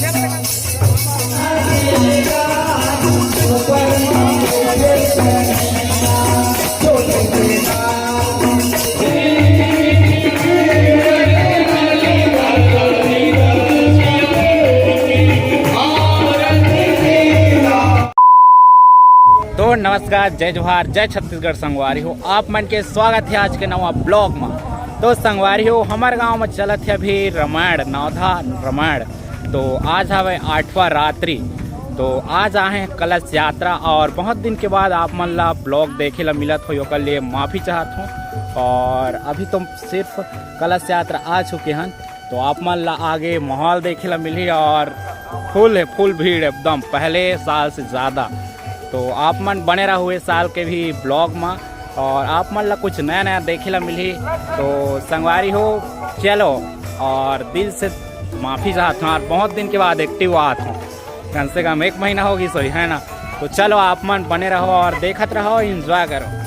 तो नमस्कार, जय जोहार, जय छत्तीसगढ़ संगवारी हो। आप मन के स्वागत है आज के नवा ब्लॉग में। तो संगवारी हो, हमारे गांव में चलत है अभी रामायण, नवधा रामायण। तो आज हवे 8वां रात्रि। तो आज आए हैं कलश यात्रा और बहुत दिन के बाद आप मन ला ब्लॉग देखे ला मिलत हो, ओकर लिए माफ़ी चाहत हूँ। और अभी तो सिर्फ कलश यात्रा आ चुके हैं, तो आप मन ला आगे माहौल देखे ला मिली और फुल भीड़ एकदम पहले साल से ज़्यादा। तो आप मन बने रहो इस साल के भी ब्लॉग में और आप मन ला कुछ नया नया देखे ला मिली। तो संगवारी हो, चलो, और दिल से माफ़ी चाहता हूँ और बहुत दिन के बाद एक्टिव आत हूँ, कम से कम 1 महीना होगी सोई, है ना। तो चलो आप मन बने रहो और देखत रहो, एंजॉय करो।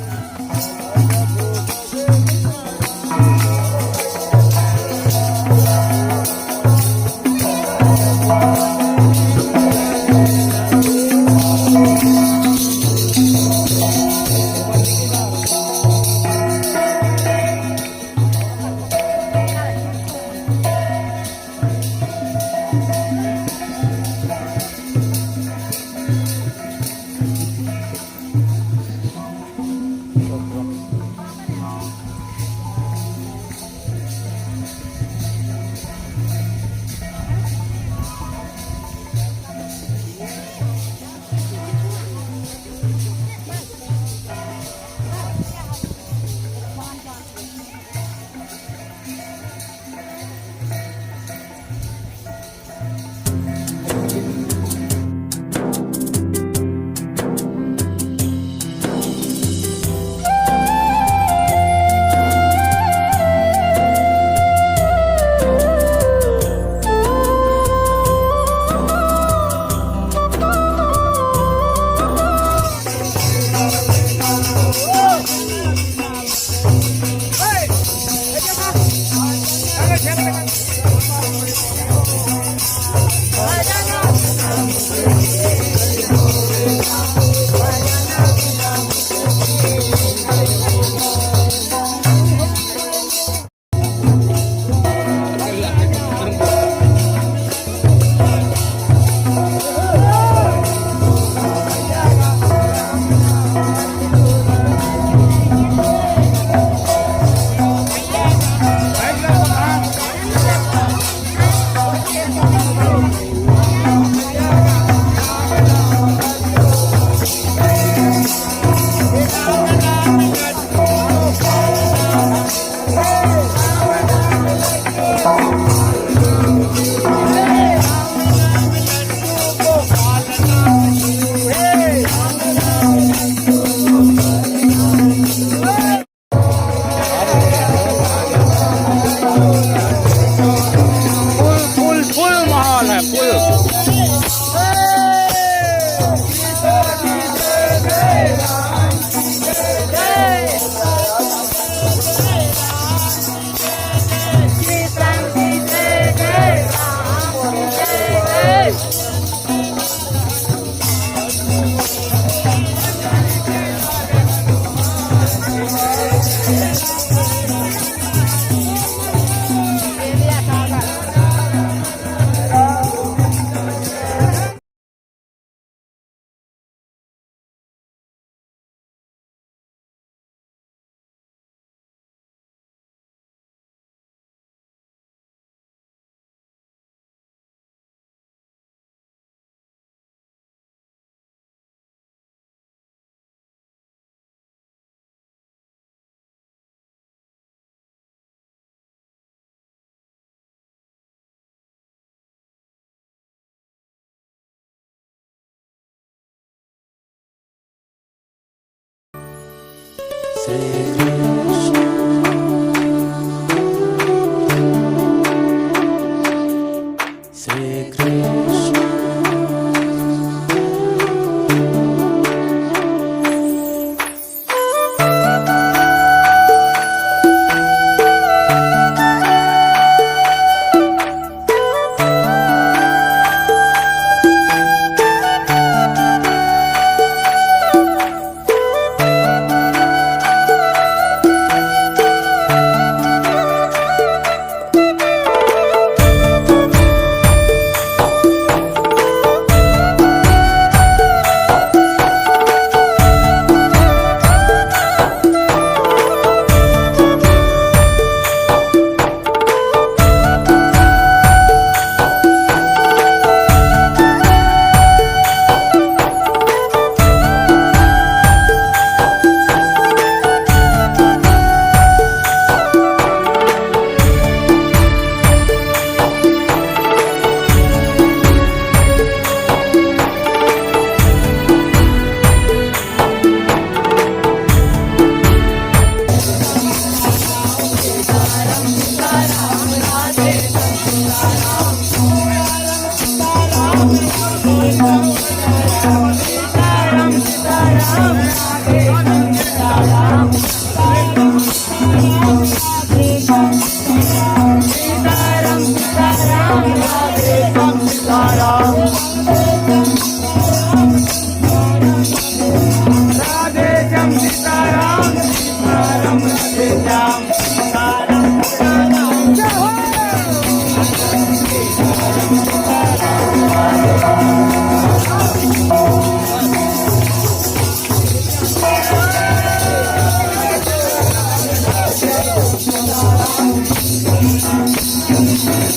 Super